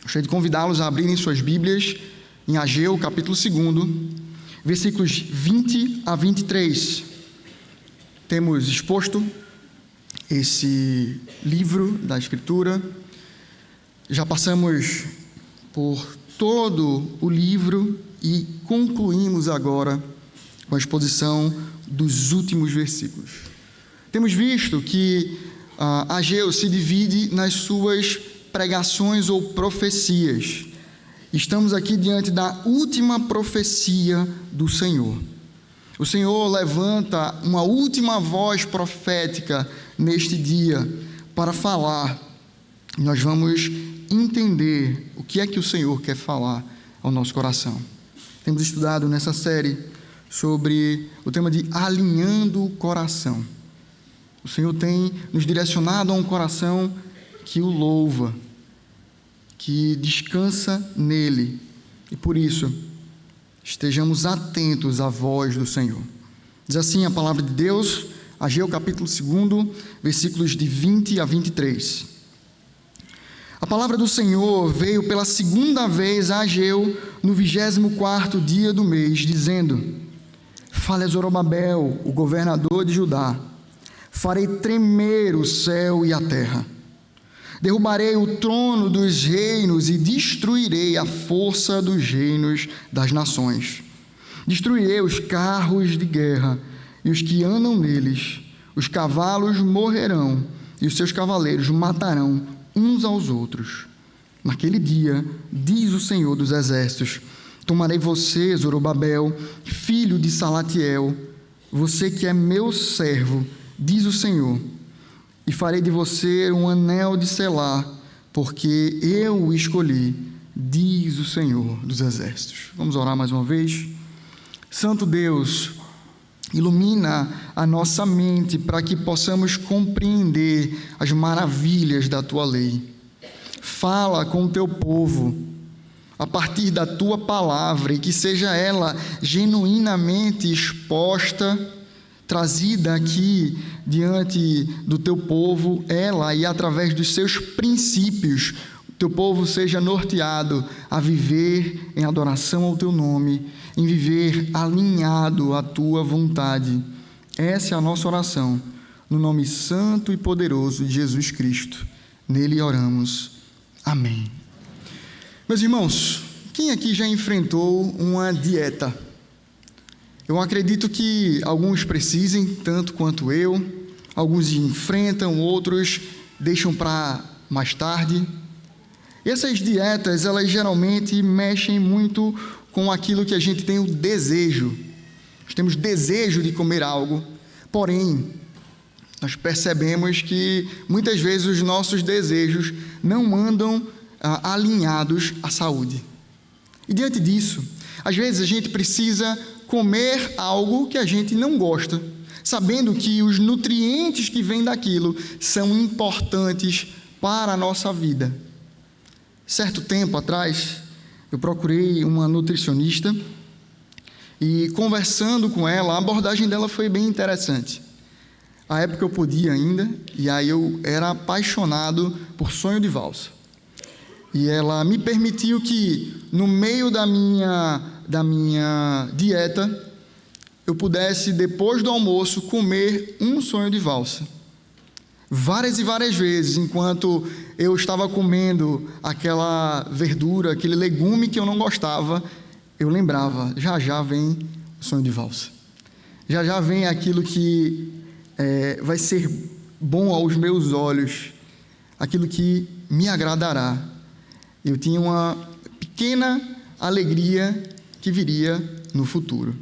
Gostaria de convidá-los a abrirem suas Bíblias em Ageu, capítulo 2, versículos 20 a 23. Temos exposto esse livro da Escritura. Já passamos por todo o livro e concluímos agora com a exposição dos últimos versículos. Temos visto que Ageu se divide nas suas pregações ou profecias. Estamos aqui diante da última profecia do Senhor. O Senhor levanta uma última voz profética neste dia para falar. Nós vamos entender o que é que o Senhor quer falar ao nosso coração. Temos estudado nessa série sobre o tema de alinhando o coração. O Senhor tem nos direcionado a um coração que o louva, que descansa nele, e por isso estejamos atentos à voz do Senhor. Diz assim a palavra de Deus, Ageu capítulo 2, versículos de 20 a 23. A palavra do Senhor veio pela segunda vez a Ageu no 24º dia do mês, dizendo: Fale a Zorobabel, o governador de Judá: farei tremer o céu e a terra. Derrubarei o trono dos reinos e destruirei a força dos reinos das nações. Destruirei os carros de guerra e os que andam neles. Os cavalos morrerão e os seus cavaleiros matarão uns aos outros. Naquele dia, diz o Senhor dos Exércitos, tomarei você, Zorobabel, filho de Salatiel, você que é meu servo, diz o Senhor, e farei de você um anel de selar, porque eu o escolhi, diz o Senhor dos Exércitos. Vamos orar mais uma vez? Santo Deus, ilumina a nossa mente para que possamos compreender as maravilhas da Tua lei. Fala com o Teu povo a partir da Tua palavra e que seja ela genuinamente exposta, trazida aqui diante do Teu povo, ela e através dos seus princípios, o Teu povo seja norteado a viver em adoração ao Teu nome, em viver alinhado à Tua vontade. Essa é a nossa oração, no nome santo e poderoso de Jesus Cristo. Nele oramos. Amém. Meus irmãos, quem aqui já enfrentou uma dieta? Eu acredito que alguns precisem, tanto quanto eu. Alguns enfrentam, outros deixam para mais tarde. Essas dietas, elas geralmente mexem muito com aquilo que a gente tem o desejo. Nós temos desejo de comer algo, porém, nós percebemos que muitas vezes os nossos desejos não andam alinhados à saúde. E diante disso, às vezes a gente precisa comer algo que a gente não gosta, sabendo que os nutrientes que vêm daquilo são importantes para a nossa vida. Certo tempo atrás, eu procurei uma nutricionista e, conversando com ela, a abordagem dela foi bem interessante. À época eu podia ainda, e aí eu era apaixonado por sonho de valsa. E ela me permitiu que, no meio da minha dieta, eu pudesse, depois do almoço, comer um sonho de valsa. Várias e várias vezes, enquanto eu estava comendo aquela verdura, aquele legume que eu não gostava, eu lembrava, já já vem o sonho de valsa. Já já vem aquilo que vai ser bom aos meus olhos, aquilo que me agradará. Eu tinha uma pequena alegria que viria no futuro.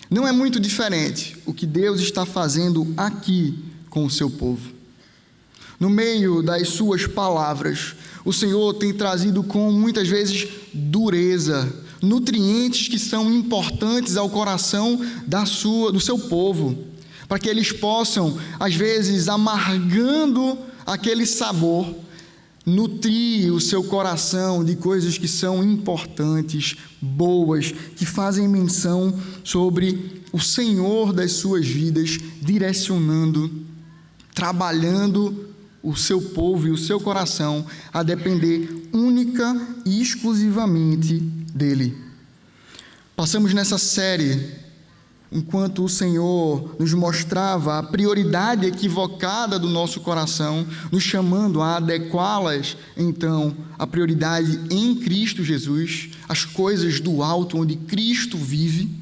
Não é muito diferente o que Deus está fazendo aqui com o seu povo. No meio das suas palavras, o Senhor tem trazido com muitas vezes dureza, nutrientes que são importantes ao coração do seu povo, para que eles possam, às vezes, amargando aquele sabor, nutrir o seu coração de coisas que são importantes, boas, que fazem menção sobre o Senhor das suas vidas, direcionando, trabalhando o seu povo e o seu coração a depender única única e exclusivamente dele. Passamos nessa série, enquanto o Senhor nos mostrava a prioridade equivocada do nosso coração, nos chamando a adequá-las, então, à prioridade em Cristo Jesus, as coisas do alto onde Cristo vive.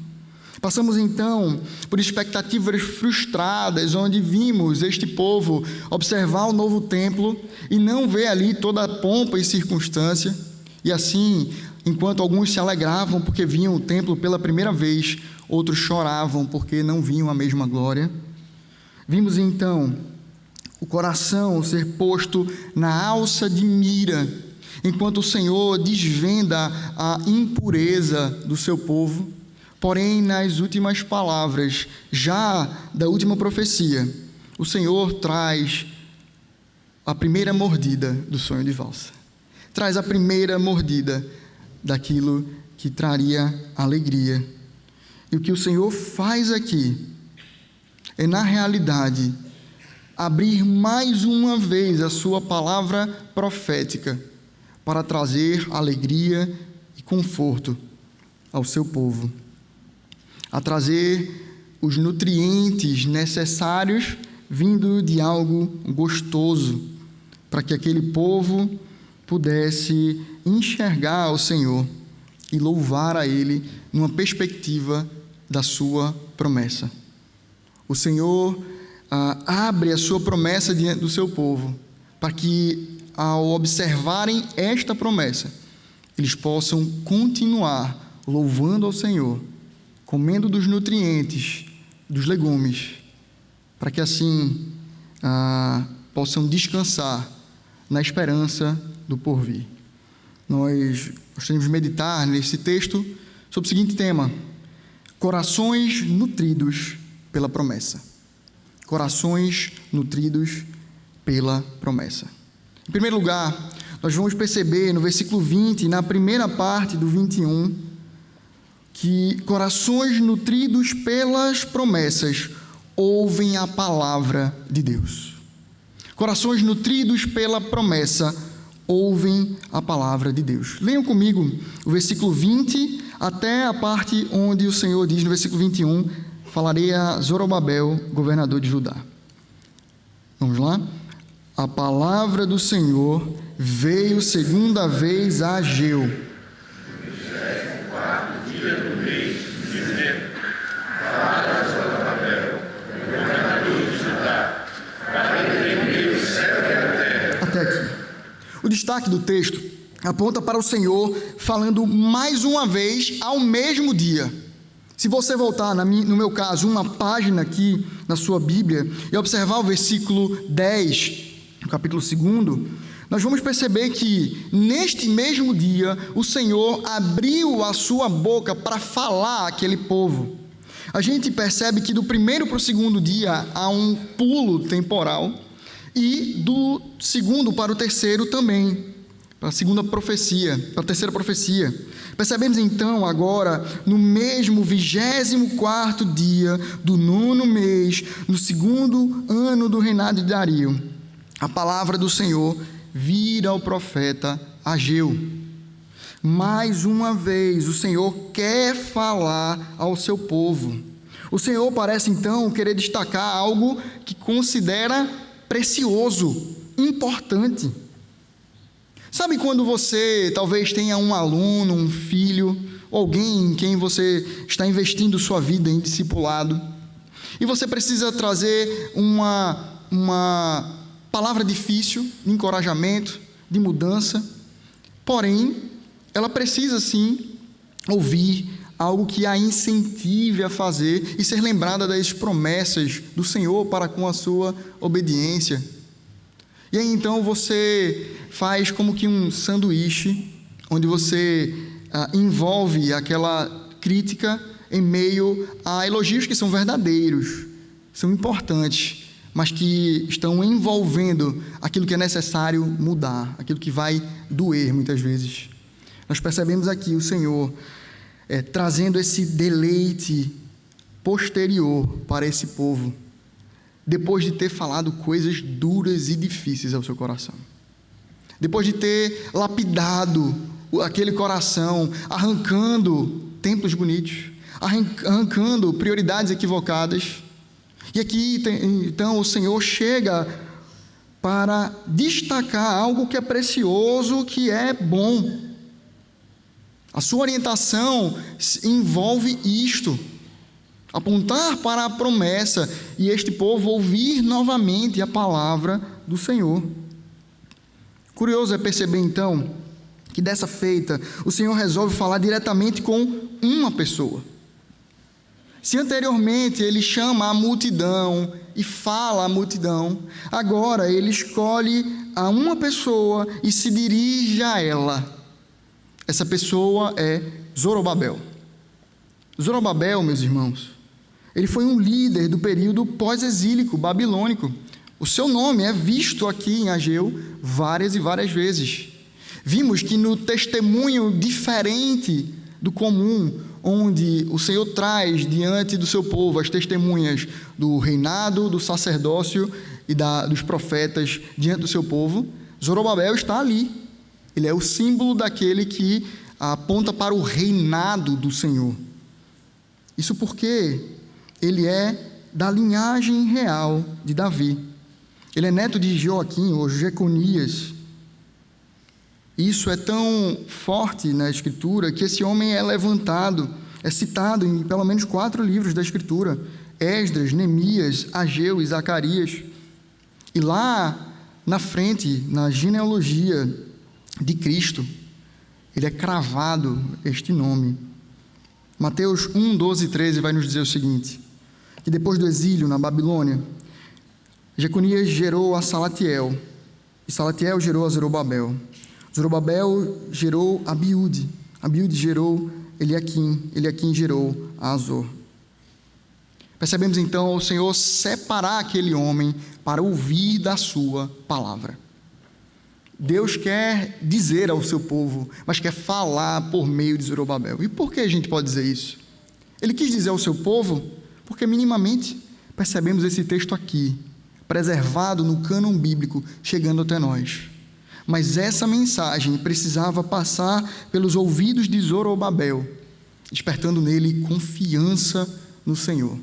Passamos, então, por expectativas frustradas, onde vimos este povo observar o novo templo e não ver ali toda a pompa e circunstância. E assim, enquanto alguns se alegravam porque viam o templo pela primeira vez, outros choravam porque não viam a mesma glória. Vimos, então, o coração ser posto na alça de mira, enquanto o Senhor desvenda a impureza do seu povo. Porém, nas últimas palavras, já da última profecia, o Senhor traz a primeira mordida do sonho de valsa. Traz a primeira mordida daquilo que traria alegria. E o que o Senhor faz aqui é, na realidade, abrir mais uma vez a sua palavra profética para trazer alegria e conforto ao seu povo, a trazer os nutrientes necessários vindo de algo gostoso, para que aquele povo pudesse enxergar o Senhor e louvar a Ele numa perspectiva da sua promessa. O Senhor abre a sua promessa diante do seu povo, para que, ao observarem esta promessa, eles possam continuar louvando ao Senhor, comendo dos nutrientes, dos legumes, para que assim possam descansar na esperança do porvir. Nós gostaríamos de meditar nesse texto sobre o seguinte tema: corações nutridos pela promessa. Corações nutridos pela promessa. Em primeiro lugar, nós vamos perceber no versículo 20, na primeira parte do 21, que corações nutridos pelas promessas ouvem a palavra de Deus. Corações nutridos pela promessa ouvem a palavra de Deus. Leiam comigo o versículo 20 até a parte onde o Senhor diz no versículo 21, falarei a Zorobabel, governador de Judá. Vamos lá? A palavra do Senhor veio segunda vez a Ageu. Até aqui. O destaque do texto aponta para o Senhor falando mais uma vez ao mesmo dia. Se você voltar, no meu caso, uma página aqui na sua Bíblia e observar o versículo 10, no capítulo 2, nós vamos perceber que neste mesmo dia o Senhor abriu a sua boca para falar àquele povo. A gente percebe que do primeiro para o segundo dia há um pulo temporal e do segundo para o terceiro também, para a segunda profecia, para a terceira profecia. Percebemos então agora, no mesmo 24º dia do 9º mês, no segundo ano do reinado de Dario, a palavra do Senhor vira ao profeta Ageu. Mais uma vez, o Senhor quer falar ao seu povo. O Senhor parece então querer destacar algo que considera precioso, importante. Sabe quando você talvez tenha um aluno, um filho, alguém em quem você está investindo sua vida em discipulado, e você precisa trazer uma palavra difícil, de encorajamento, de mudança, porém, ela precisa sim ouvir algo que a incentive a fazer e ser lembrada das promessas do Senhor para com a sua obediência. E aí então você faz como que um sanduíche, onde você envolve aquela crítica em meio a elogios que são verdadeiros, são importantes, mas que estão envolvendo aquilo que é necessário mudar, aquilo que vai doer muitas vezes. Nós percebemos aqui o Senhor trazendo esse deleite posterior para esse povo, depois de ter falado coisas duras e difíceis ao seu coração. depois de ter lapidado aquele coração, arrancando templos bonitos, arrancando prioridades equivocadas. E aqui, então, o Senhor chega para destacar algo que é precioso, que é bom. A sua orientação envolve isto: apontar para a promessa e este povo ouvir novamente a palavra do Senhor. Curioso é perceber, então, que dessa feita o Senhor resolve falar diretamente com uma pessoa. Se anteriormente ele chama a multidão e fala à multidão, agora ele escolhe a uma pessoa e se dirige a ela. Essa pessoa é Zorobabel. Zorobabel, meus irmãos, ele foi um líder do período pós-exílico babilônico. O seu nome é visto aqui em Ageu várias e várias vezes. Vimos que no testemunho diferente do comum, onde o Senhor traz diante do seu povo as testemunhas do reinado, do sacerdócio e dos profetas diante do seu povo, Zorobabel está ali. Ele é o símbolo daquele que aponta para o reinado do Senhor. Isso porque ele é da linhagem real de Davi. Ele é neto de Joaquim ou Jeconias. Isso é tão forte na Escritura que esse homem é levantado, é citado em pelo menos 4 livros da Escritura: Esdras, Neemias, Ageu e Zacarias. E lá na frente, na genealogia de Cristo, ele é cravado este nome. Mateus 1, 12 e 13 vai nos dizer o seguinte: que depois do exílio na Babilônia, Jeconias gerou a Salatiel, e Salatiel gerou a Zorobabel. Zorobabel gerou Abiúde, Abiúde gerou Eliaquim, Eliaquim gerou a Azor. Percebemos então o Senhor separar aquele homem para ouvir da sua palavra. Deus quer dizer ao seu povo, mas quer falar por meio de Zorobabel. E por que a gente pode dizer isso? Ele quis dizer ao seu povo porque minimamente percebemos esse texto aqui, preservado no cânon bíblico, chegando até nós. Mas essa mensagem precisava passar pelos ouvidos de Zorobabel, despertando nele confiança no Senhor,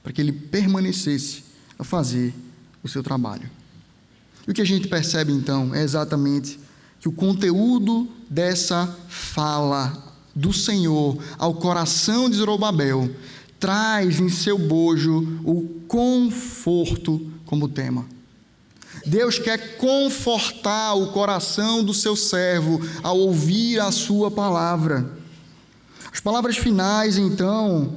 para que ele permanecesse a fazer o seu trabalho. E o que a gente percebe então é exatamente que o conteúdo dessa fala do Senhor ao coração de Zorobabel traz em seu bojo o conforto como tema. Deus quer confortar o coração do seu servo ao ouvir a sua palavra. As palavras finais, então,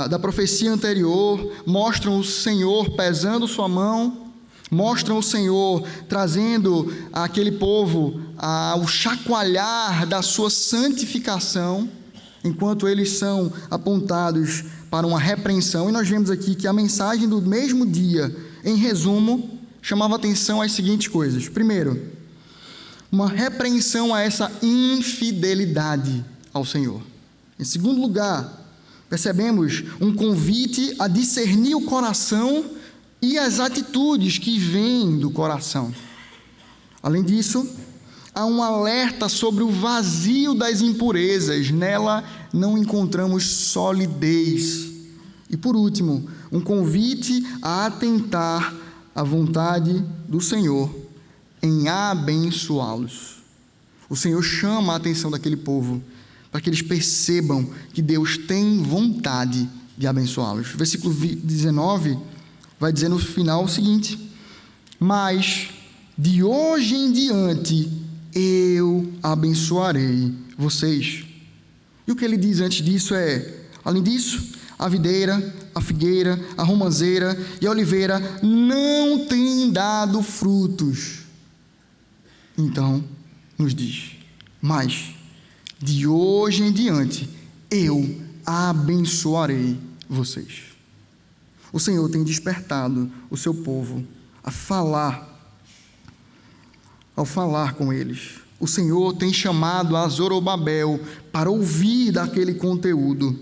da profecia anterior, mostram o Senhor pesando sua mão, mostram o Senhor trazendo àquele povo o chacoalhar da sua santificação, enquanto eles são apontados para uma repreensão. E nós vemos aqui que a mensagem do mesmo dia, em resumo, chamava atenção às seguintes coisas. Primeiro, uma repreensão a essa infidelidade ao Senhor. Em segundo lugar, percebemos um convite a discernir o coração e as atitudes que vêm do coração. Além disso, há um alerta sobre o vazio das impurezas. Nela não encontramos solidez. E por último, um convite a atentar à vontade do Senhor em abençoá-los. O Senhor chama a atenção daquele povo para que eles percebam que Deus tem vontade de abençoá-los. Versículo 19 vai dizer no final o seguinte: mas de hoje em diante eu abençoarei vocês. E o que ele diz antes disso é: além disso, a videira, a figueira, a romanceira e a oliveira não têm dado frutos. Então, nos diz: mas de hoje em diante eu abençoarei vocês. O Senhor tem despertado o seu povo a falar. Ao falar com eles, o Senhor tem chamado a Zorobabel para ouvir daquele conteúdo.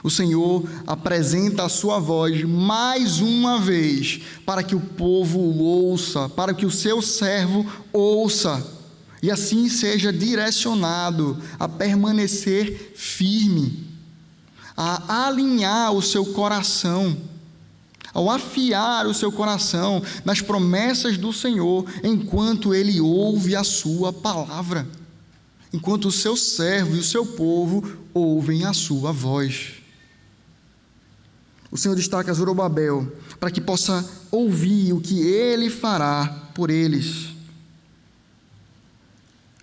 O Senhor apresenta a sua voz mais uma vez para que o povo o ouça, para que o seu servo ouça, e assim seja direcionado a permanecer firme, a alinhar o seu coração, ao afiar o seu coração nas promessas do Senhor, enquanto ele ouve a sua palavra, enquanto o seu servo e o seu povo ouvem a sua voz. O Senhor destaca Zorobabel para que possa ouvir o que ele fará por eles.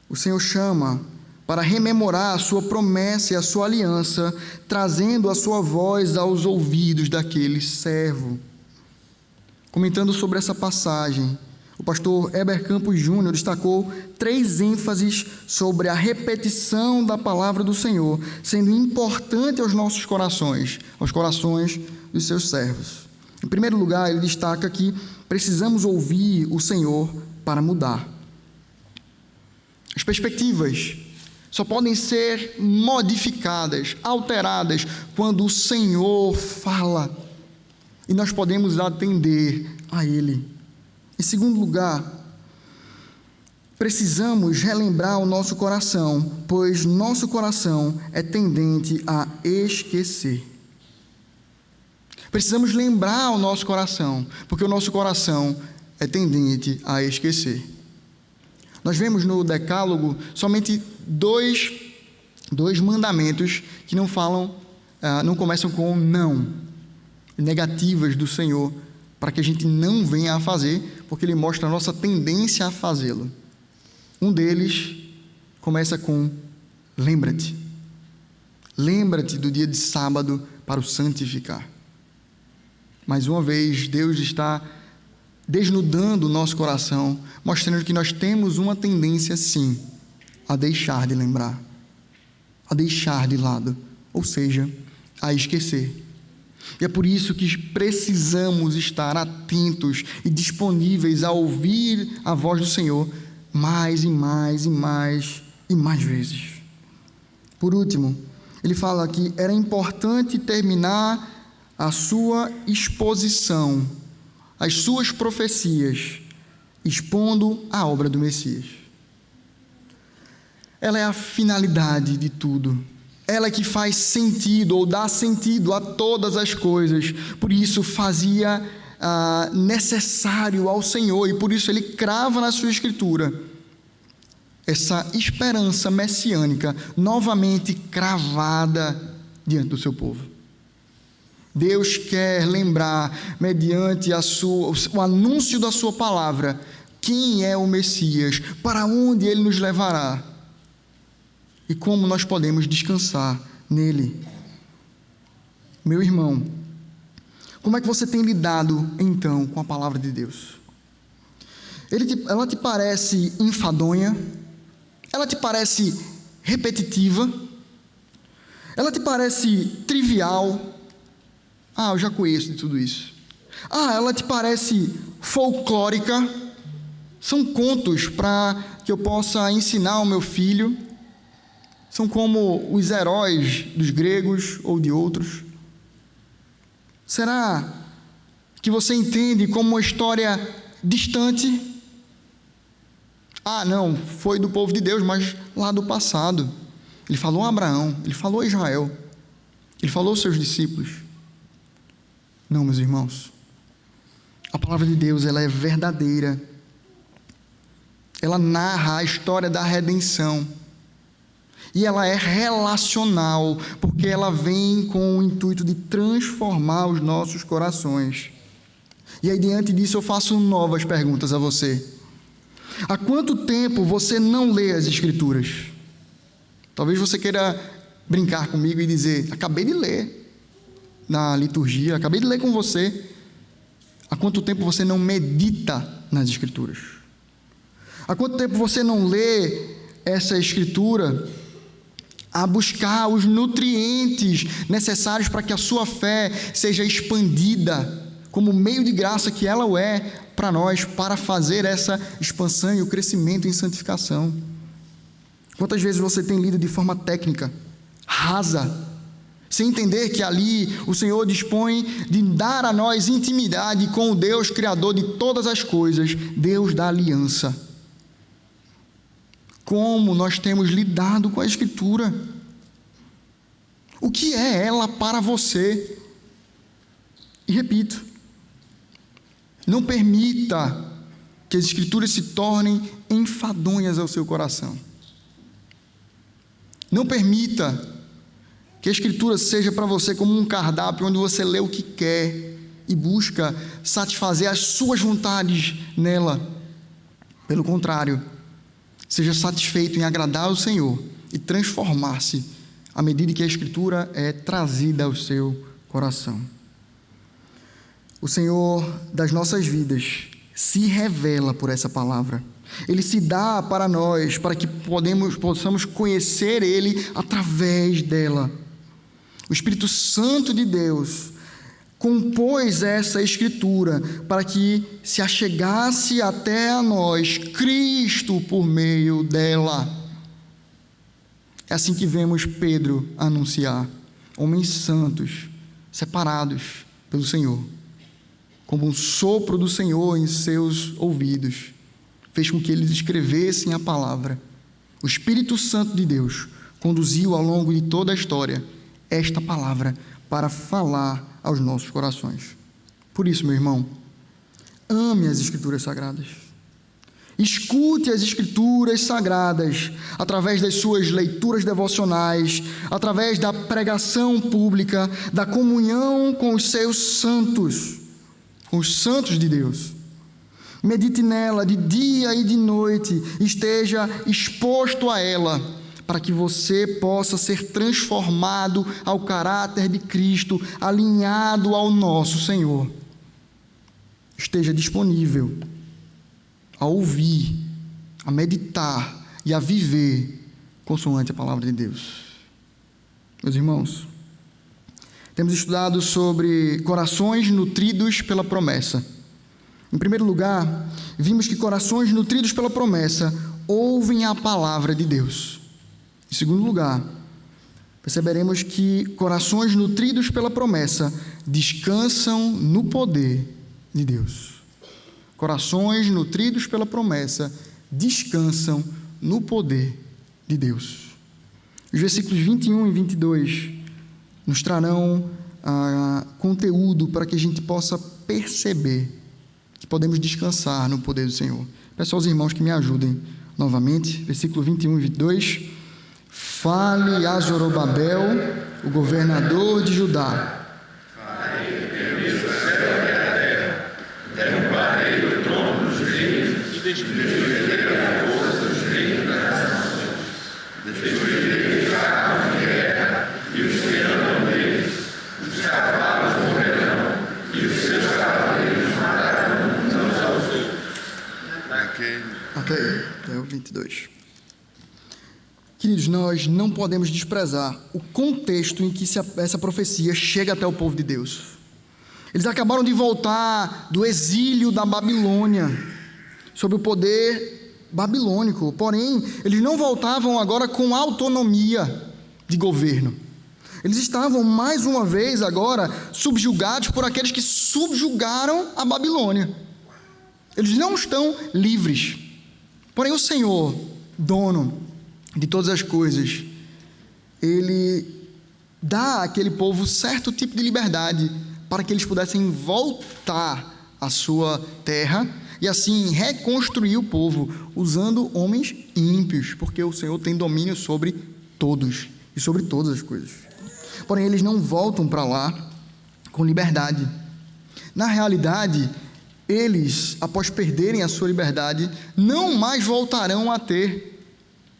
O Senhor chama para rememorar a sua promessa e a sua aliança, trazendo a sua voz aos ouvidos daquele servo. Comentando sobre essa passagem, o pastor Heber Campos Júnior destacou 3 ênfases sobre a repetição da palavra do Senhor, sendo importante aos nossos corações, aos corações dos seus servos. Em primeiro lugar, ele destaca que precisamos ouvir o Senhor para mudar. As perspectivas só podem ser modificadas, alteradas, quando o Senhor fala e nós podemos atender a Ele. Em segundo lugar, precisamos relembrar o nosso coração, pois nosso coração é tendente a esquecer. Precisamos lembrar o nosso coração, porque o nosso coração é tendente a esquecer. Nós vemos no Decálogo somente dois mandamentos que não começam com não, negativas do Senhor, para que a gente não venha a fazer, porque Ele mostra a nossa tendência a fazê-lo. Um deles começa com lembra-te. Lembra-te do dia de sábado para o santificar. Mais uma vez, Deus está desnudando o nosso coração, mostrando que nós temos uma tendência, sim, a deixar de lembrar, a deixar de lado, ou seja, a esquecer. E é por isso que precisamos estar atentos e disponíveis a ouvir a voz do Senhor mais e mais e mais e mais vezes. Por último, ele fala que era importante terminar a sua exposição, as suas profecias, expondo a obra do Messias. Ela é a finalidade de tudo. Ela é que faz sentido ou dá sentido a todas as coisas. Por isso fazia necessário ao Senhor, e por isso Ele crava na sua Escritura essa esperança messiânica novamente cravada diante do seu povo. Deus quer lembrar, mediante o anúncio da sua palavra, quem é o Messias, para onde Ele nos levará e como nós podemos descansar nele. Meu irmão, como é que você tem lidado então com a palavra de Deus? Ela te parece enfadonha? Ela te parece repetitiva? Ela te parece trivial? Eu já conheço de tudo isso. Ela te parece folclórica? São contos para que eu possa ensinar ao meu filho? São como os heróis dos gregos ou de outros? Será que você entende como uma história distante? Não, foi do povo de Deus, mas lá do passado. Ele falou a Abraão, ele falou a Israel, ele falou aos seus discípulos. Não, meus irmãos, a palavra de Deus, ela é verdadeira. Ela narra a história da redenção. E ela é relacional, porque ela vem com o intuito de transformar os nossos corações. E aí, diante disso, eu faço novas perguntas a você. Há quanto tempo você não lê as Escrituras? Talvez você queira brincar comigo e dizer: acabei de ler na liturgia, acabei de ler com você. Há quanto tempo você não medita nas Escrituras? Há quanto tempo você não lê essa Escritura a buscar os nutrientes necessários para que a sua fé seja expandida como meio de graça que ela é para nós, para fazer essa expansão e o crescimento em santificação? Quantas vezes você tem lido de forma técnica, rasa, sem entender que ali o Senhor dispõe de dar a nós intimidade com o Deus Criador de todas as coisas, Deus da aliança. Como nós temos lidado com a Escritura? O que é ela para você? E repito, não permita que as Escrituras se tornem enfadonhas ao seu coração. Não permita que a Escritura seja para você como um cardápio onde você lê o que quer e busca satisfazer as suas vontades nela. Pelo contrário, seja satisfeito em agradar ao Senhor e transformar-se à medida que a Escritura é trazida ao seu coração. O Senhor das nossas vidas se revela por essa palavra. Ele se dá para nós, para que possamos conhecer Ele através dela. O Espírito Santo de Deus compôs essa Escritura para que se achegasse até a nós Cristo por meio dela. É assim que vemos Pedro anunciar: homens santos, separados pelo Senhor, como um sopro do Senhor em seus ouvidos, fez com que eles escrevessem a palavra. O Espírito Santo de Deus conduziu ao longo de toda a história esta palavra para falar aos nossos corações. Por isso, meu irmão, ame as Escrituras Sagradas. Escute as Escrituras Sagradas através das suas leituras devocionais, através da pregação pública, da comunhão com os seus santos, com os santos de Deus. Medite nela de dia e de noite, esteja exposto a ela, para que você possa ser transformado ao caráter de Cristo, alinhado ao nosso Senhor. Esteja disponível a ouvir, a meditar e a viver consoante a palavra de Deus. Meus irmãos, temos estudado sobre corações nutridos pela promessa. Em primeiro lugar, vimos que corações nutridos pela promessa ouvem a palavra de Deus. Em segundo lugar, perceberemos que corações nutridos pela promessa descansam no poder de Deus. Corações nutridos pela promessa descansam no poder de Deus. Os versículos 21 e 22 nos trarão conteúdo para que a gente possa perceber que podemos descansar no poder do Senhor. Peço aos irmãos que me ajudem novamente. Versículo 21 e 22. Fale a Zorobabel, o governador de Judá. Farei o céu e a terra, derrubarei o trono dos reis e destruirei a força dos reis das nações. Destruirei os carros de guerra e os que andam neles. Os cavalos morrerão e os seus cavaleiros matarão uns aos outros. Até o 22. Queridos, nós não podemos desprezar o contexto em que essa profecia chega até o povo de Deus. Eles acabaram de voltar do exílio da Babilônia, sob o poder babilônico. Porém, eles não voltavam agora com autonomia de governo. Eles estavam, mais uma vez agora, subjugados por aqueles que subjugaram a Babilônia. Eles não estão livres. Porém, o Senhor, dono de todas as coisas, Ele dá àquele povo certo tipo de liberdade para que eles pudessem voltar à sua terra e assim reconstruir o povo, usando homens ímpios, porque o Senhor tem domínio sobre todos e sobre todas as coisas. Porém, eles não voltam para lá com liberdade. Na realidade, eles, após perderem a sua liberdade, não mais voltarão a ter,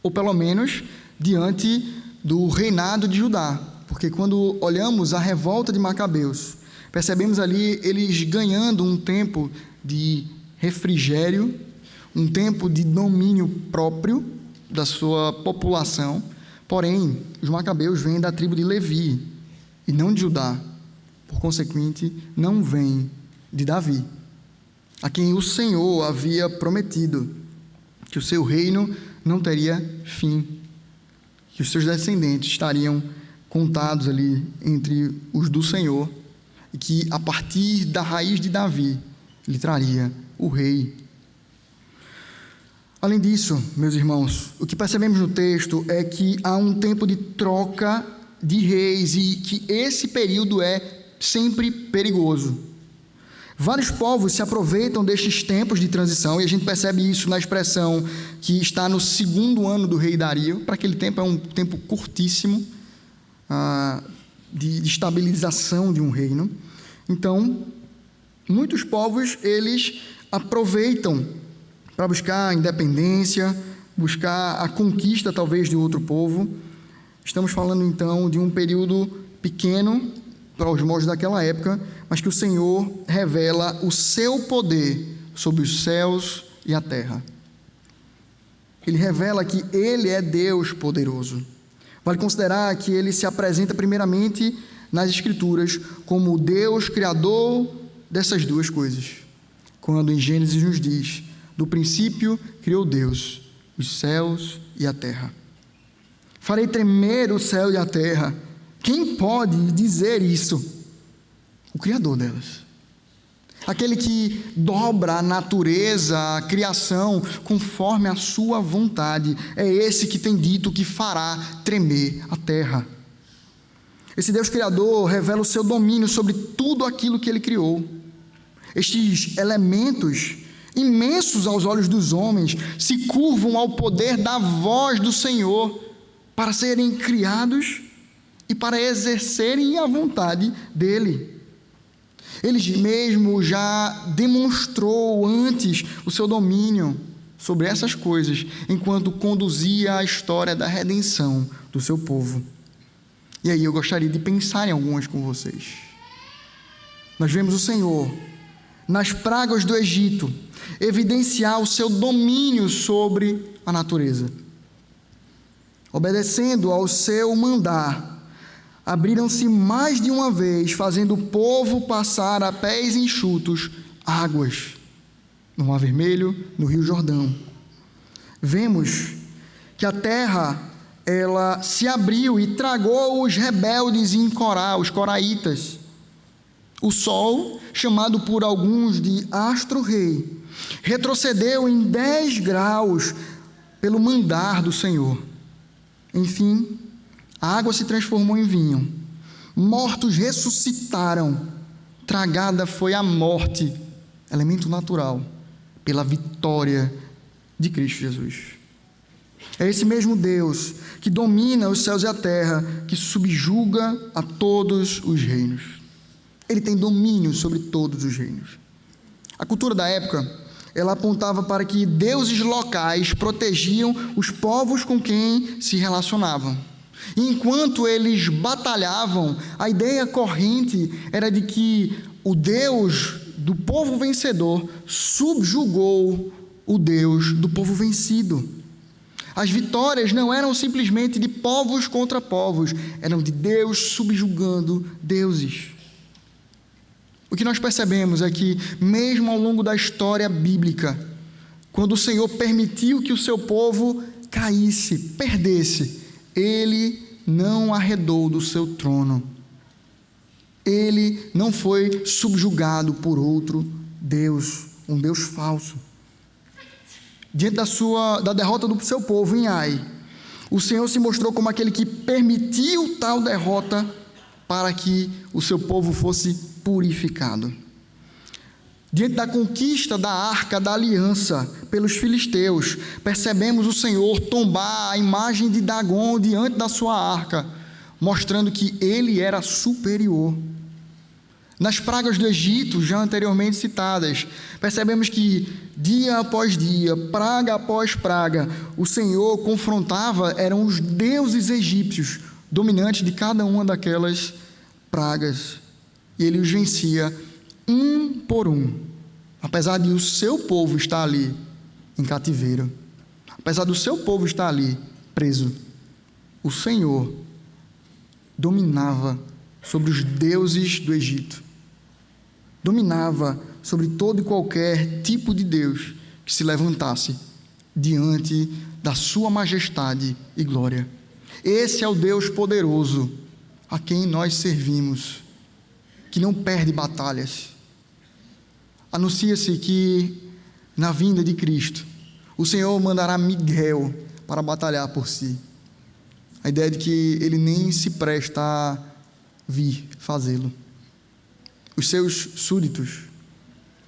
ou pelo menos diante do reinado de Judá, porque quando olhamos a revolta de Macabeus, percebemos ali eles ganhando um tempo de refrigério, um tempo de domínio próprio da sua população. Porém, os Macabeus vêm da tribo de Levi e não de Judá, por consequente, não vêm de Davi, a quem o Senhor havia prometido que o seu reino não teria fim, que os seus descendentes estariam contados ali entre os do Senhor, e que a partir da raiz de Davi, ele traria o rei. Além disso, meus irmãos, o que percebemos no texto é que há um tempo de troca de reis e que esse período é sempre perigoso. Vários povos se aproveitam destes tempos de transição, e a gente percebe isso na expressão que está no 2º ano do rei Dario. Para aquele tempo é um tempo curtíssimo de estabilização de um reino. Então, muitos povos, eles aproveitam para buscar a independência, buscar a conquista talvez de outro povo. Estamos falando então de um período pequeno para os moldes daquela época, mas que o Senhor revela o seu poder sobre os céus e a terra. Ele revela que Ele é Deus poderoso. Vale considerar que Ele se apresenta primeiramente nas Escrituras como o Deus criador dessas duas coisas. Quando em Gênesis nos diz: do princípio criou Deus os céus e a terra. Farei tremer o céu e a terra. Quem pode dizer isso? O Criador delas. Aquele que dobra a natureza, a criação, conforme a sua vontade. É esse que tem dito que fará tremer a terra. Esse Deus Criador revela o seu domínio sobre tudo aquilo que Ele criou. Estes elementos imensos aos olhos dos homens se curvam ao poder da voz do Senhor para serem criados e para exercerem a vontade dEle. Ele mesmo já demonstrou antes o seu domínio sobre essas coisas, enquanto conduzia a história da redenção do seu povo. E aí eu gostaria de pensar em algumas com vocês. Nós vemos o Senhor, nas pragas do Egito, evidenciar o seu domínio sobre a natureza. Obedecendo ao seu mandar, abriram-se mais de uma vez, fazendo o povo passar a pés enxutos águas, no Mar Vermelho, no Rio Jordão. Vemos que a terra, ela se abriu e tragou os rebeldes em Corá, os coraitas. O sol, chamado por alguns de astro-rei, retrocedeu em 10 graus pelo mandar do Senhor. Enfim, a água se transformou em vinho, mortos ressuscitaram, tragada foi a morte, elemento natural, pela vitória de Cristo Jesus. É esse mesmo Deus que domina os céus e a terra, que subjuga a todos os reinos. Ele tem domínio sobre todos os reinos. A cultura da época, ela apontava para que deuses locais protegiam os povos com quem se relacionavam. E enquanto eles batalhavam, a ideia corrente era de que o Deus do povo vencedor subjugou o Deus do povo vencido. As vitórias não eram simplesmente de povos contra povos, eram de Deus subjugando deuses. O que nós percebemos é que, mesmo ao longo da história bíblica, quando o Senhor permitiu que o seu povo caísse, perdesse, Ele não arredou do seu trono. Ele não foi subjugado por outro Deus, um Deus falso. Diante da derrota do seu povo em Ai, o Senhor se mostrou como aquele que permitiu tal derrota para que o seu povo fosse purificado. Diante da conquista da Arca da Aliança pelos filisteus, percebemos o Senhor tombar a imagem de Dagon diante da sua arca, mostrando que ele era superior. Nas pragas do Egito, já anteriormente citadas, percebemos que dia após dia, praga após praga, o Senhor confrontava, eram os deuses egípcios, dominantes de cada uma daquelas pragas, e ele os vencia um por um, apesar de o seu povo estar ali em cativeiro, apesar do seu povo estar ali preso, o Senhor dominava sobre os deuses do Egito, dominava sobre todo e qualquer tipo de Deus que se levantasse diante da sua majestade e glória. Esse é o Deus poderoso a quem nós servimos, que não perde batalhas. Anuncia-se que na vinda de Cristo, o Senhor mandará Miguel para batalhar por si. A ideia de que ele nem se presta a vir fazê-lo. Os seus súditos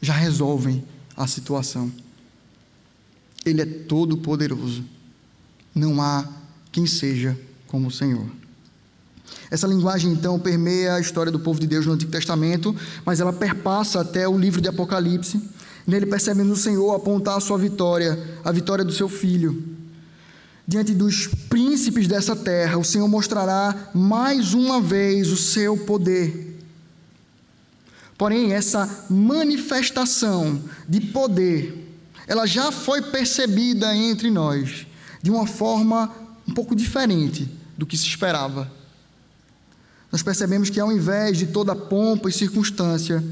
já resolvem a situação. Ele é todo poderoso. Não há quem seja como o Senhor. Essa linguagem, então, permeia a história do povo de Deus no Antigo Testamento, mas ela perpassa até o livro de Apocalipse. Nele percebemos o Senhor apontar a sua vitória, a vitória do seu Filho. Diante dos príncipes dessa terra, o Senhor mostrará mais uma vez o seu poder. Porém, essa manifestação de poder, ela já foi percebida entre nós de uma forma um pouco diferente do que se esperava. Nós percebemos que, ao invés de toda pompa e circunstância,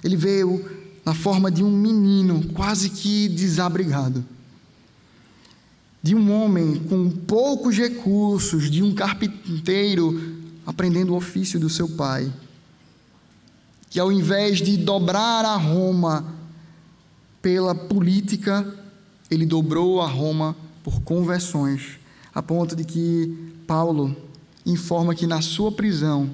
ele veio na forma de um menino quase que desabrigado, de um homem com poucos recursos, de um carpinteiro aprendendo o ofício do seu pai, que, ao invés de dobrar a Roma pela política, ele dobrou a Roma por conversões, a ponto de que Paulo informa que na sua prisão,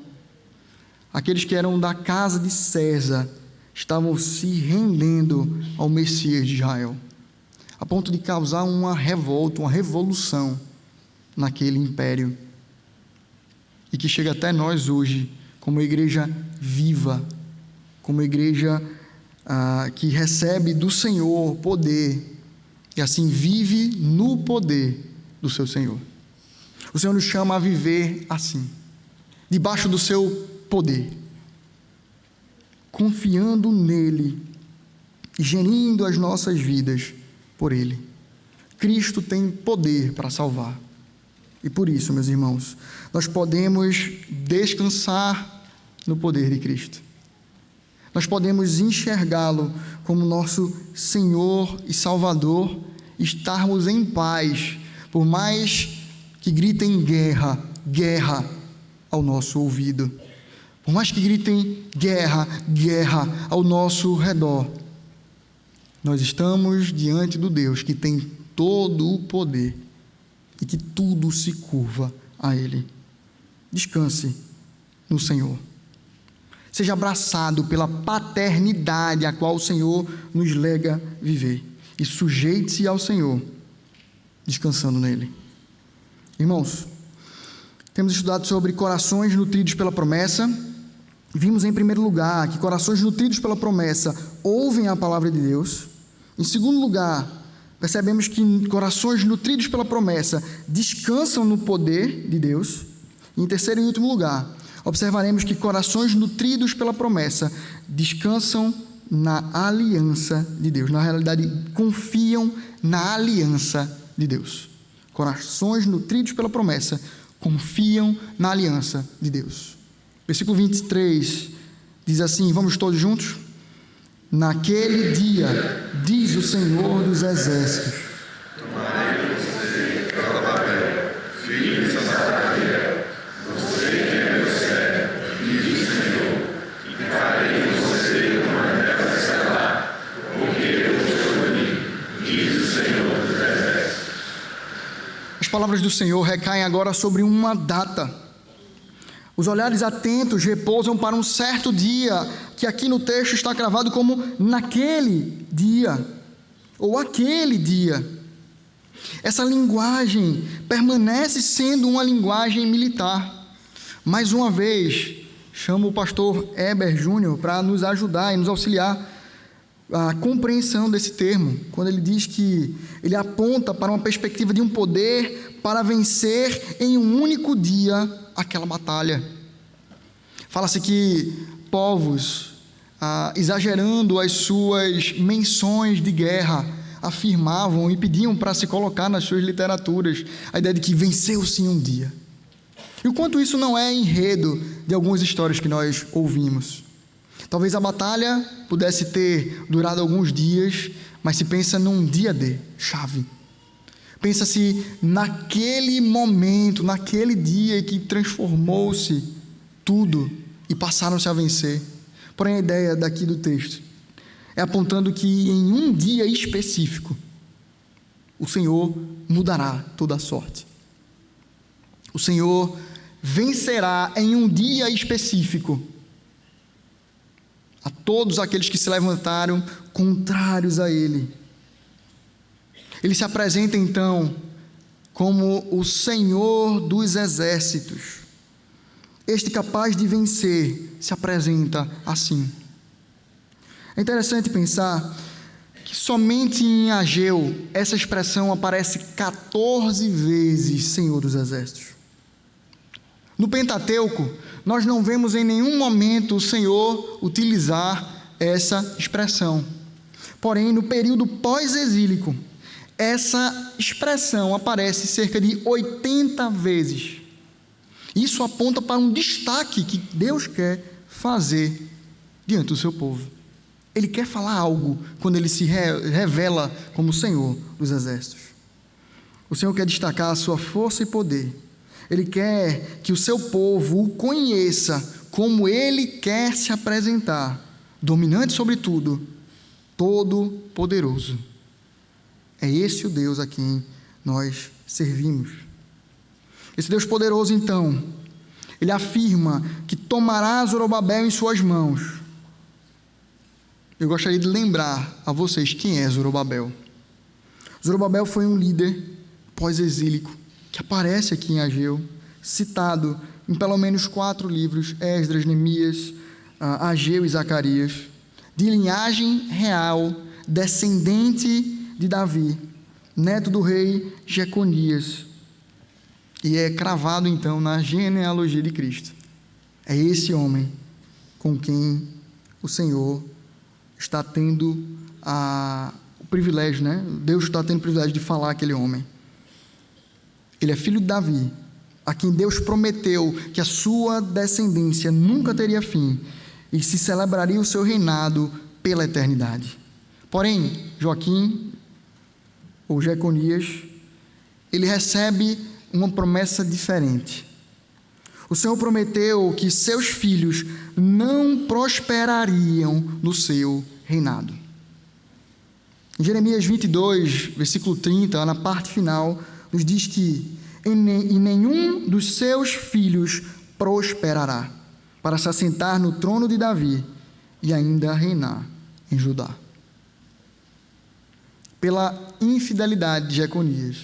aqueles que eram da casa de César estavam se rendendo ao Messias de Israel, a ponto de causar uma revolta, uma revolução naquele império, e que chega até nós hoje como igreja viva, como igreja que recebe do Senhor poder e assim vive no poder do seu Senhor. O Senhor nos chama a viver assim, debaixo do seu poder, confiando nele e gerindo as nossas vidas por ele. Cristo tem poder para salvar. E por isso, meus irmãos, nós podemos descansar no poder de Cristo. Nós podemos enxergá-lo como nosso Senhor e Salvador, e estarmos em paz, por mais que gritem guerra, guerra ao nosso ouvido. Por mais que gritem guerra, guerra ao nosso redor, nós estamos diante do Deus que tem todo o poder e que tudo se curva a Ele. Descanse no Senhor. Seja abraçado pela paternidade a qual o Senhor nos lega viver. E sujeite-se ao Senhor, descansando nele. Irmãos, temos estudado sobre corações nutridos pela promessa. Vimos em primeiro lugar que corações nutridos pela promessa ouvem a palavra de Deus. Em segundo lugar, percebemos que corações nutridos pela promessa descansam no poder de Deus. E em terceiro e último lugar, observaremos que corações nutridos pela promessa descansam na aliança de Deus. Na realidade, confiam na aliança de Deus. Corações nutridos pela promessa confiam na aliança de Deus. Versículo 23 diz assim, vamos todos juntos? Naquele dia, diz o Senhor dos Exércitos, tomarei você, Zorobabel, filho de Salatiel, você que é meu servo, diz o Senhor, e farei de você uma anel de Selá, porque eu te escolhi, diz o Senhor dos Exércitos. As palavras do Senhor recaem agora sobre uma data. Os olhares atentos repousam para um certo dia, que aqui no texto está cravado como naquele dia, ou aquele dia. Essa linguagem permanece sendo uma linguagem militar. Mais uma vez, chamo o pastor Eber Júnior para nos ajudar e nos auxiliar a compreensão desse termo, quando ele diz que ele aponta para uma perspectiva de um poder para vencer em um único dia aquela batalha. Fala-se que povos, exagerando as suas menções de guerra, afirmavam e pediam para se colocar nas suas literaturas a ideia de que venceu-se em um dia. E o quanto isso não é enredo de algumas histórias que nós ouvimos. Talvez a batalha pudesse ter durado alguns dias, mas se pensa num dia de chave. Pensa-se naquele momento, naquele dia que transformou-se tudo e passaram-se a vencer. Porém, a ideia daqui do texto é apontando que em um dia específico, o Senhor mudará toda a sorte. O Senhor vencerá em um dia específico a todos aqueles que se levantaram contrários a Ele. Ele se apresenta então como o Senhor dos exércitos. Este capaz de vencer se apresenta assim. É interessante pensar que somente em Ageu essa expressão aparece 14 vezes, Senhor dos exércitos. No Pentateuco, nós não vemos em nenhum momento o Senhor utilizar essa expressão. Porém, no período pós-exílico, essa expressão aparece cerca de 80 vezes. Isso aponta para um destaque que Deus quer fazer diante do seu povo. Ele quer falar algo quando ele se revela como Senhor dos exércitos. O Senhor quer destacar a sua força e poder. Ele quer que o seu povo o conheça como ele quer se apresentar, dominante sobre tudo, todo-poderoso. É esse o Deus a quem nós servimos. Esse Deus poderoso, então, ele afirma que tomará Zorobabel em suas mãos. Eu gostaria de lembrar a vocês quem é Zorobabel. Zorobabel foi um líder pós-exílico que aparece aqui em Ageu, citado em pelo menos 4 livros, Esdras, Neemias, Ageu e Zacarias, de linhagem real, descendente de Davi, neto do rei Jeconias, e é cravado então na genealogia de Cristo. É esse homem com quem o Senhor está tendo o privilégio, Deus está tendo o privilégio de falar aquele homem. Ele é filho de Davi, a quem Deus prometeu que a sua descendência nunca teria fim e se celebraria o seu reinado pela eternidade. Porém, Joaquim, ou Jeconias, ele recebe uma promessa diferente. O Senhor prometeu que seus filhos não prosperariam no seu reinado. Em Jeremias 22, versículo 30, na parte final, nos diz que e nenhum dos seus filhos prosperará, para se assentar no trono de Davi e ainda reinar em Judá. Pela infidelidade de Jeconias,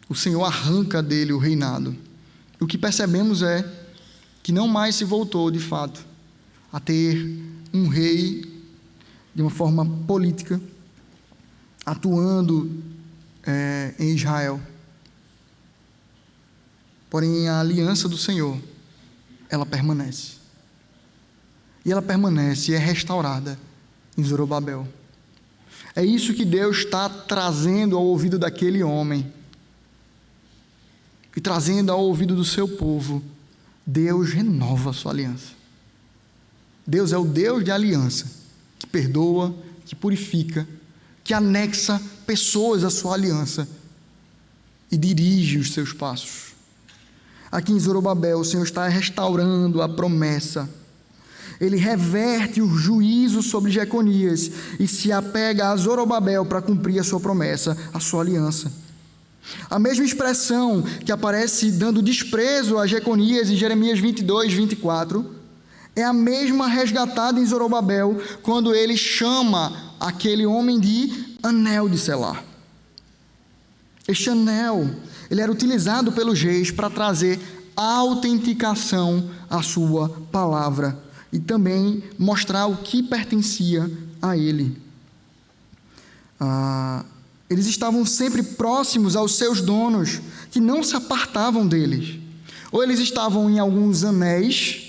o Senhor arranca dele o reinado. O que percebemos é que não mais se voltou, de fato, a ter um rei de uma forma política, atuando em Israel. Porém, a aliança do Senhor, ela permanece. E ela permanece e é restaurada em Zorobabel. É isso que Deus está trazendo ao ouvido daquele homem. E trazendo ao ouvido do seu povo. Deus renova a sua aliança. Deus é o Deus de aliança, que perdoa, que purifica, que anexa pessoas à sua aliança e dirige os seus passos. Aqui em Zorobabel, o Senhor está restaurando a promessa. Ele reverte o juízo sobre Jeconias e se apega a Zorobabel para cumprir a sua promessa, a sua aliança. A mesma expressão que aparece dando desprezo a Jeconias em Jeremias 22, 24, é a mesma resgatada em Zorobabel, quando ele chama aquele homem de anel de selar. Este anel, ele era utilizado pelos reis para trazer autenticação à sua palavra e também mostrar o que pertencia a ele. Eles estavam sempre próximos aos seus donos, que não se apartavam deles. Ou eles estavam em alguns anéis,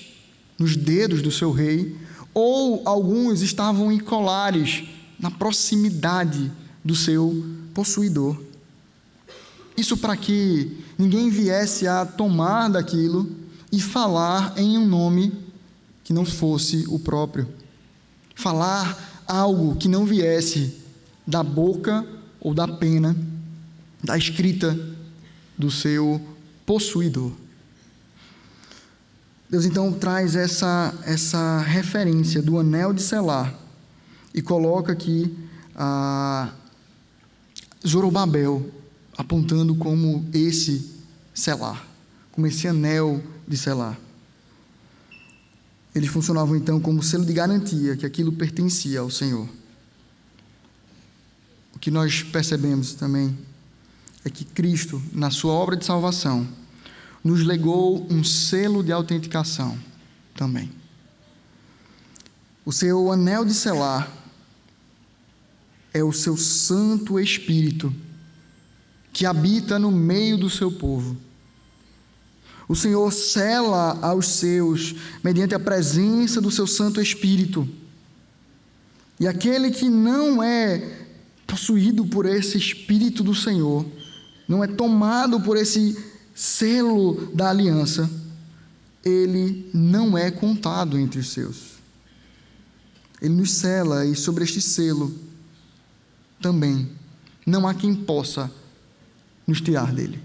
nos dedos do seu rei, ou alguns estavam em colares, na proximidade do seu possuidor. Isso para que ninguém viesse a tomar daquilo e falar em um nome que não fosse o próprio. Falar algo que não viesse da boca ou da pena, da escrita do seu possuidor. Deus então traz essa referência do anel de selar e coloca aqui Zorobabel, apontando como esse selar, como esse anel de selar. Eles funcionavam então como selo de garantia que aquilo pertencia ao Senhor. O que nós percebemos também é que Cristo, na sua obra de salvação, nos legou um selo de autenticação também. O seu anel de selar é o seu Santo Espírito, que habita no meio do seu povo. O Senhor sela aos seus mediante a presença do seu Santo Espírito. E aquele que não é possuído por esse Espírito do Senhor, não é tomado por esse selo da aliança, ele não é contado entre os seus. Ele nos sela, e sobre este selo também não há quem possa nos tirar dele.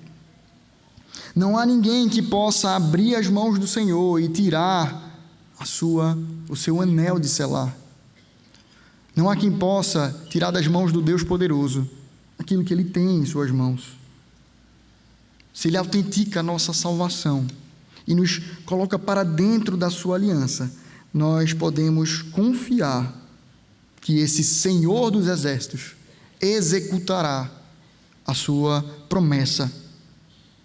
Não há ninguém que possa abrir as mãos do Senhor e tirar o seu anel de selar. Não há quem possa tirar das mãos do Deus poderoso aquilo que Ele tem em suas mãos. Se Ele autentica a nossa salvação e nos coloca para dentro da sua aliança, nós podemos confiar que esse Senhor dos Exércitos executará a sua promessa,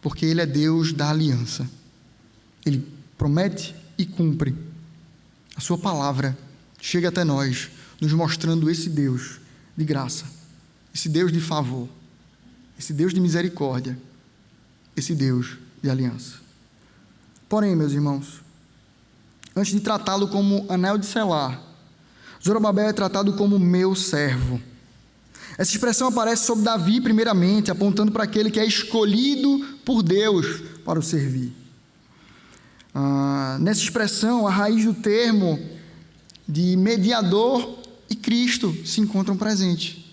porque Ele é Deus da aliança. Ele promete e cumpre. A sua palavra chega até nós, nos mostrando esse Deus de graça, esse Deus de favor, esse Deus de misericórdia, esse Deus de aliança. Porém, meus irmãos, antes de tratá-lo como anel de selar, Zorobabel é tratado como meu servo. Essa expressão aparece sobre Davi primeiramente, apontando para aquele que é escolhido por Deus para o servir. Nessa expressão, a raiz do termo de mediador e Cristo se encontram presentes.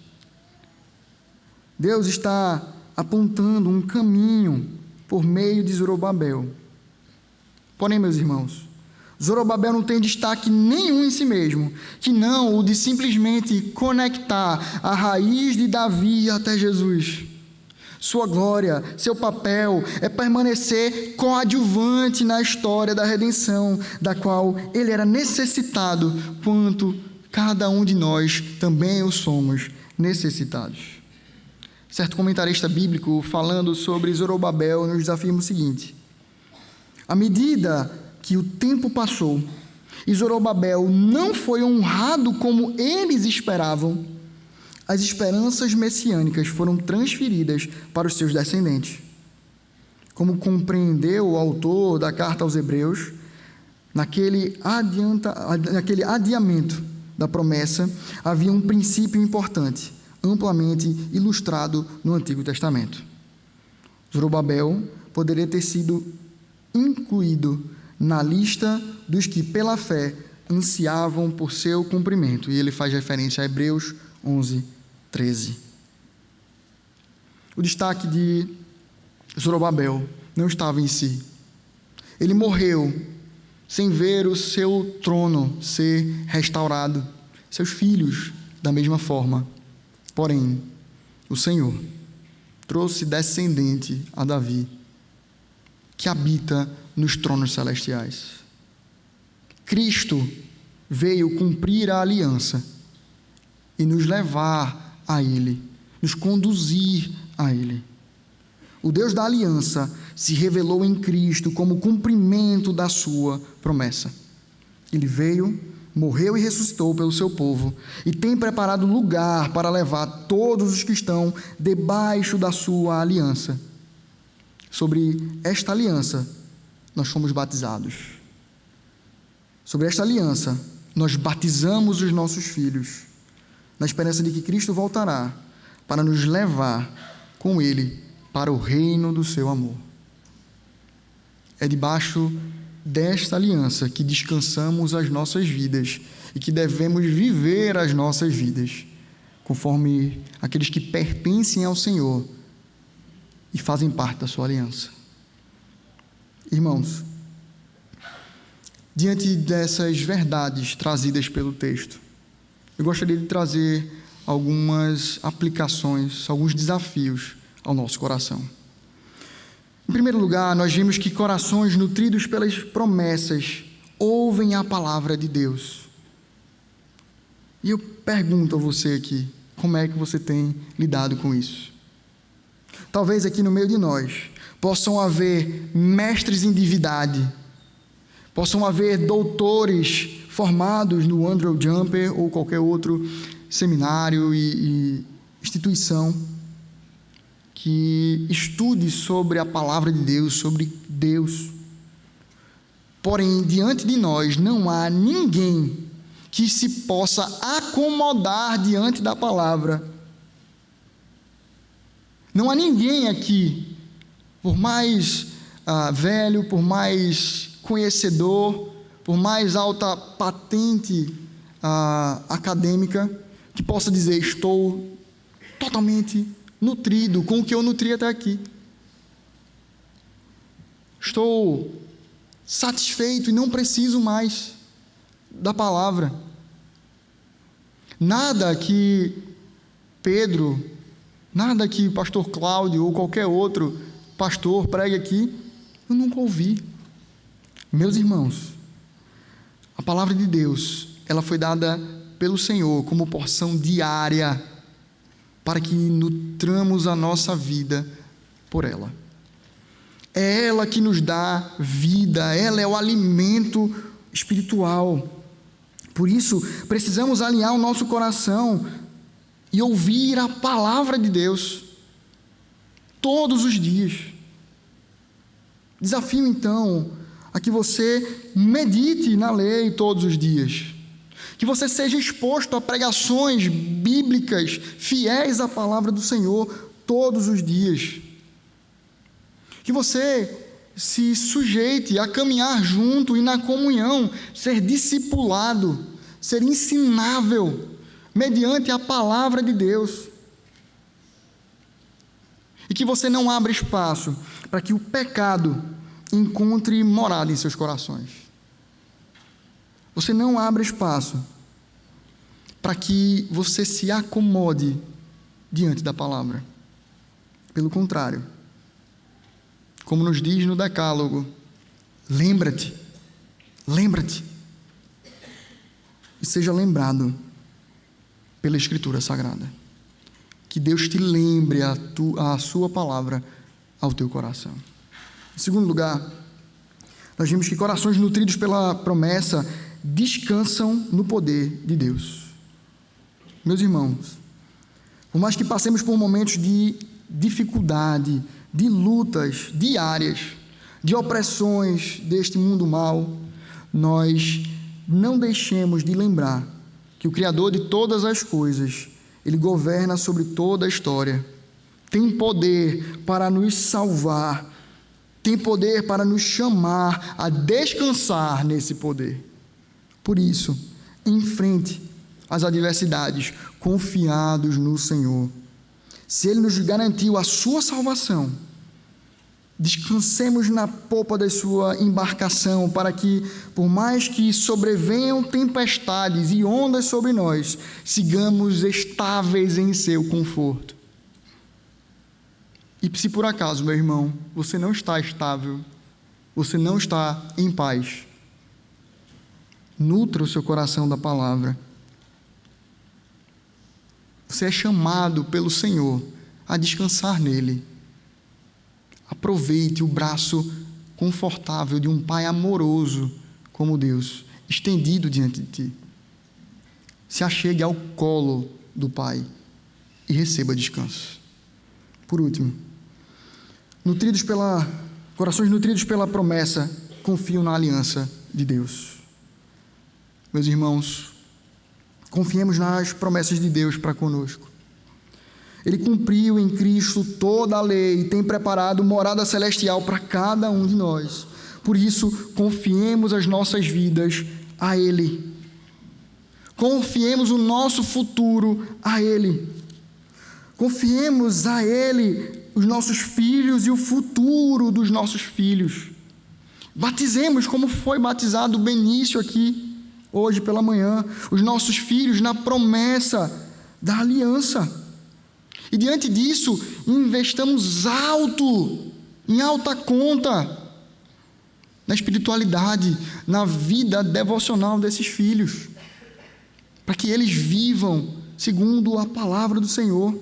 Deus está apontando um caminho por meio de Zorobabel. Porém, meus irmãos, Zorobabel não tem destaque nenhum em si mesmo, que não o de simplesmente conectar a raiz de Davi até Jesus. Sua glória, seu papel é permanecer coadjuvante na história da redenção, da qual ele era necessitado, quanto cada um de nós também o somos necessitados. Certo comentarista bíblico, falando sobre Zorobabel, nos afirma o seguinte: à medida que o tempo passou e Zorobabel não foi honrado como eles esperavam, as esperanças messiânicas foram transferidas para os seus descendentes. Como compreendeu o autor da carta aos Hebreus, naquele adiamento da promessa havia um princípio importante, amplamente ilustrado no Antigo Testamento. Zorobabel poderia ter sido incluído na lista dos que, pela fé, ansiavam por seu cumprimento. E ele faz referência a Hebreus 11:13. O destaque de Zorobabel não estava em si. Ele morreu sem ver o seu trono ser restaurado, seus filhos da mesma forma. Porém, o Senhor trouxe descendente a Davi, que habita nos tronos celestiais. Cristo veio cumprir a aliança e nos levar a Ele, nos conduzir a Ele. O Deus da aliança se revelou em Cristo como cumprimento da sua promessa. Ele veio, morreu e ressuscitou pelo seu povo e tem preparado lugar para levar todos os que estão debaixo da sua aliança. Sobre esta aliança, nós fomos batizados. Sobre esta aliança, nós batizamos os nossos filhos, na esperança de que Cristo voltará para nos levar com Ele para o reino do seu amor. É debaixo desta aliança que descansamos as nossas vidas e que devemos viver as nossas vidas, conforme aqueles que pertencem ao Senhor e fazem parte da sua aliança. Irmãos, diante dessas verdades trazidas pelo texto, eu gostaria de trazer algumas aplicações, alguns desafios ao nosso coração. Em primeiro lugar, nós vimos que corações nutridos pelas promessas ouvem a palavra de Deus. E eu pergunto a você aqui, como é que você tem lidado com isso? Talvez aqui no meio de nós possam haver mestres em divindade, possam haver doutores formados no Andrew Jumper ou qualquer outro seminário e instituição que estude sobre a palavra de Deus, sobre Deus. Porém, diante de nós não há ninguém que se possa acomodar diante da palavra. Não há ninguém aqui, por mais velho, por mais conhecedor, por mais alta patente acadêmica, que possa dizer: estou totalmente nutrido com o que eu nutri até aqui. Estou satisfeito e não preciso mais da palavra. Nada que Pedro, nada que o pastor Cláudio ou qualquer outro pastor pregue aqui, eu nunca ouvi. Meus irmãos, a palavra de Deus, ela foi dada pelo Senhor como porção diária, para que nutramos a nossa vida por ela. É ela que nos dá vida, ela é o alimento espiritual. Por isso, precisamos alinhar o nosso coração e ouvir a palavra de Deus todos os dias. Desafio, então, a que você medite na lei todos os dias, que você seja exposto a pregações bíblicas fiéis à palavra do Senhor todos os dias, que você se sujeite a caminhar junto e na comunhão, ser discipulado, ser ensinável mediante a palavra de Deus, e que você não abra espaço para que o pecado encontre morada em seus corações. Você não abra espaço para que você se acomode diante da palavra. Pelo contrário, como nos diz no Decálogo, lembra-te, e seja lembrado pela Escritura Sagrada. Que Deus te lembre a sua palavra ao teu coração. Em segundo lugar, nós vimos que corações nutridos pela promessa descansam no poder de Deus. Meus irmãos, por mais que passemos por momentos de dificuldade, de lutas diárias, de opressões deste mundo mau, nós não deixemos de lembrar que o Criador de todas as coisas, Ele governa sobre toda a história, tem poder para nos salvar, tem poder para nos chamar a descansar nesse poder. Por isso, enfrente as adversidades, confiados no Senhor. Se Ele nos garantiu a sua salvação, descansemos na popa da sua embarcação, para que, por mais que sobrevenham tempestades e ondas sobre nós, sigamos estáveis em seu conforto. E se por acaso, meu irmão, você não está estável, você não está em paz, nutra o seu coração da palavra. Você é chamado pelo Senhor a descansar nele. Aproveite o braço confortável de um Pai amoroso como Deus, estendido diante de ti. Se achegue ao colo do Pai e receba descanso. Por último, corações nutridos pela promessa confiam na aliança de Deus. Meus irmãos, confiemos nas promessas de Deus para conosco. Ele cumpriu em Cristo toda a lei e tem preparado morada celestial para cada um de nós. Por isso, confiemos as nossas vidas a Ele. Confiemos o nosso futuro a Ele. Confiemos a Ele os nossos filhos e o futuro dos nossos filhos. Batizemos como foi batizado o Benício aqui, hoje pela manhã, os nossos filhos na promessa da aliança. E diante disso, investamos em alta conta, na espiritualidade, na vida devocional desses filhos, para que eles vivam segundo a palavra do Senhor,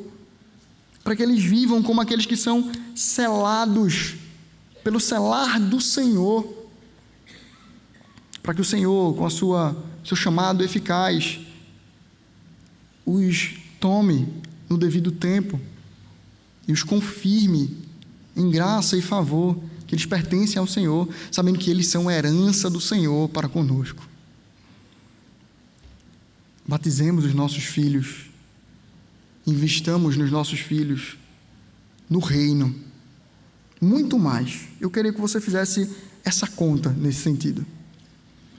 para que eles vivam como aqueles que são selados pelo selar do Senhor, para que o Senhor, com seu chamado eficaz, os tome no devido tempo e os confirme em graça e favor, que eles pertencem ao Senhor, sabendo que eles são herança do Senhor para conosco. Batizemos os nossos filhos, investamos nos nossos filhos, no reino, muito mais. Eu queria que você fizesse essa conta nesse sentido.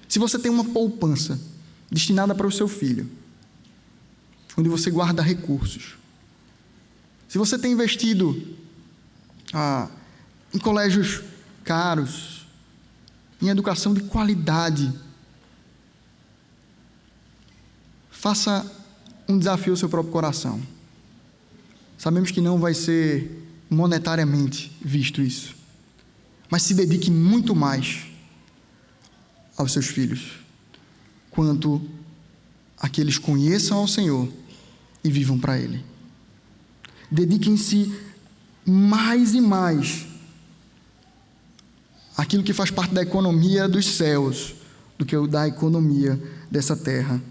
Se você tem uma poupança destinada para o seu filho, onde você guarda recursos, se você tem investido em colégios caros, em educação de qualidade, faça um desafio ao seu próprio coração. Sabemos que não vai ser monetariamente visto isso, mas se dedique muito mais aos seus filhos, quanto a que eles conheçam ao Senhor e vivam para Ele. Dediquem-se mais e mais àquilo que faz parte da economia dos céus, do que da economia dessa terra.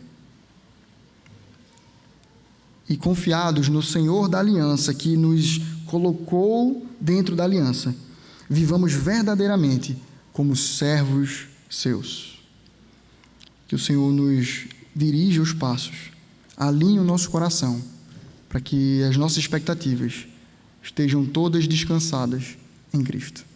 E confiados no Senhor da aliança, que nos colocou dentro da aliança, vivamos verdadeiramente como servos seus. Que o Senhor nos dirija os passos, alinhe o nosso coração, para que as nossas expectativas estejam todas descansadas em Cristo.